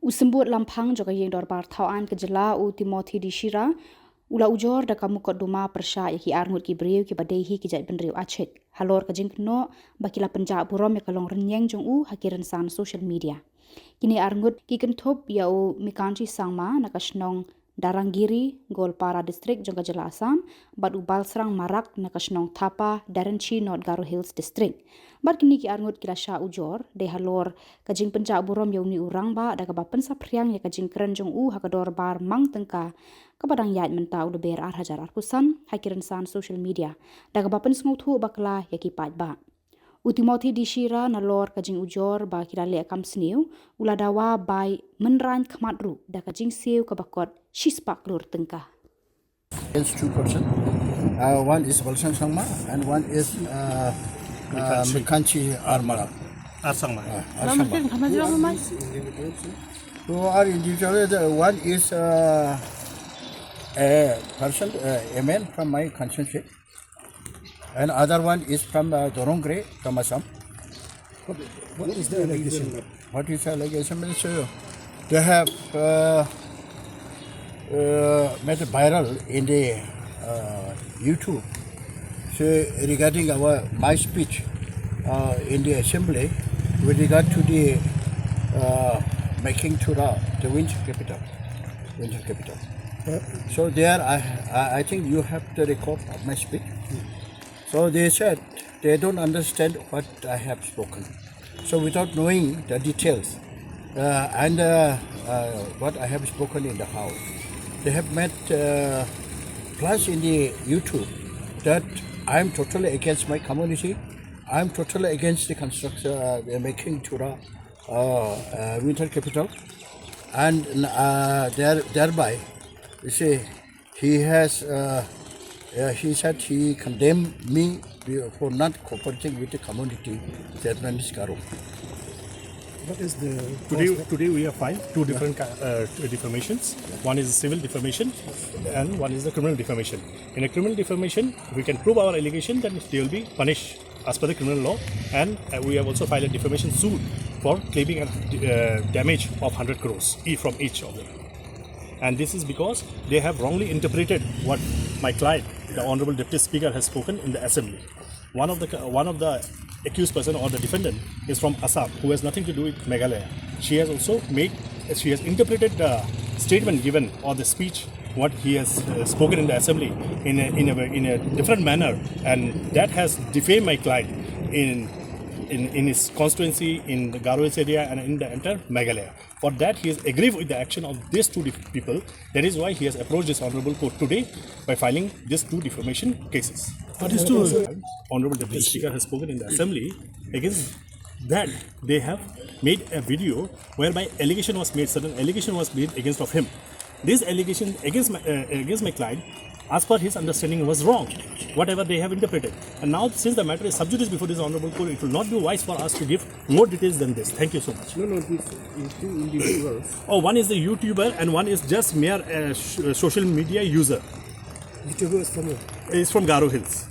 Usembut lampang juga yang dorbar tauan kejela u Timothy di Shira ula ujor da kamu kot duma persya yaki Arngut ki Briew ki badehi ki jait Briew achet halor kajing keno bakila penja burom ya kalong renyeng jong u hakiran san social media kini Arngut ki kentop ya u mikanci sangma nakasnong Darangiri Golpara district jong kajela Assam bad u balsrang marak nakasnong Thapa Daranchi North Garo Hills district bad kini ki Arngut kila sha ujor de halor kajing penja burom ya uni urang ba da kaba pensa priang ya kajing keren jong u hakador bar mang tengka kabadang yat mentau de ber ar hajar arpusan hakiran san social media da kaba pen sngothu bakla ya ki pat ba Utimoti di Shira na lor kajing ujor ba kira le kam sniu ula Dawa by Mynrain Khmat ru da kajing siu kabakot Shispah Klur tengka. It's 2%. One is Balsan Sangma and one is Mikanchi Armara. Arsangma. So our individual, one is a person, a man from my constituency, and other one is from Dorongre, from Assam. What is the allegation? What is the allegation? They have made it viral in the YouTube. So regarding my speech in the assembly with regard to the making Shira the winter capital. So there I think you have the record of my speech. So they said they don't understand what I have spoken. So without knowing the details and what I have spoken in the house, they have made plus in the YouTube that I am totally against my community. I am totally against the construction, making Shira winter capital, and thereby, you see, he has. He said he condemned me for not cooperating with the community that is Garo. What is the today we have filed two different defamations. One is civil defamation and one is the criminal defamation. In a criminal defamation, we can prove our allegation that they will be punished as per the criminal law, and we have also filed a defamation suit for claiming a damage of 100 crores from each of them. And this is because they have wrongly interpreted what my client, the Honorable Deputy Speaker, has spoken in the Assembly. One of the accused person or the defendant is from Assam, who has nothing to do with Meghalaya. She has interpreted the statement given or the speech what he has spoken in the Assembly in a different manner, and that has defamed my client in his constituency, in the Garo Hills area, and in the entire Meghalaya. For that, he has agreed with the action of these two people. That is why he has approached this Honorable Court today by filing these two defamation cases. What is two? Honorable Deputy Speaker has spoken in the Assembly against that they have made a video whereby certain allegation was made against of him. This allegation against my client, as per his understanding, was wrong, whatever they have interpreted. And now, since the matter is sub judice before this Honorable Court, it will not be wise for us to give more details than this. Thank you so much. No, these two individuals. Oh, one is the YouTuber and one is just mere social media user. YouTuber is from where? Is from Garo Hills.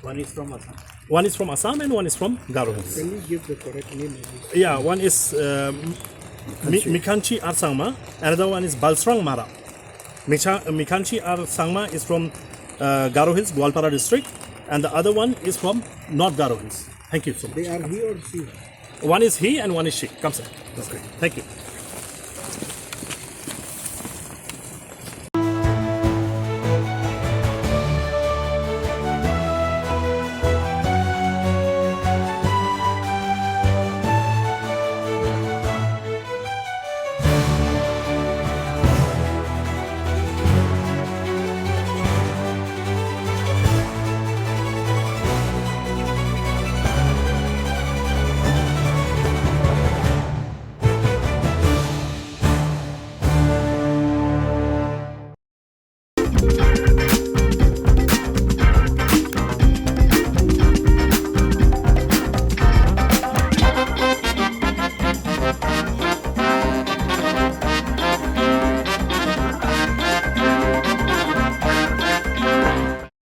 One is from Assam. One is from Assam and one is from Garo Hills. Can you give the correct name? Yeah, one is Mikanchi Arsangma, another one is Balsrang Mara. Mikanchi Arsangma is from Garo Hills, Golpara district, and the other one is from North Garo Hills. Thank you so much. They are he or she? One is he and one is she. Come, sir. That's great. Thank you.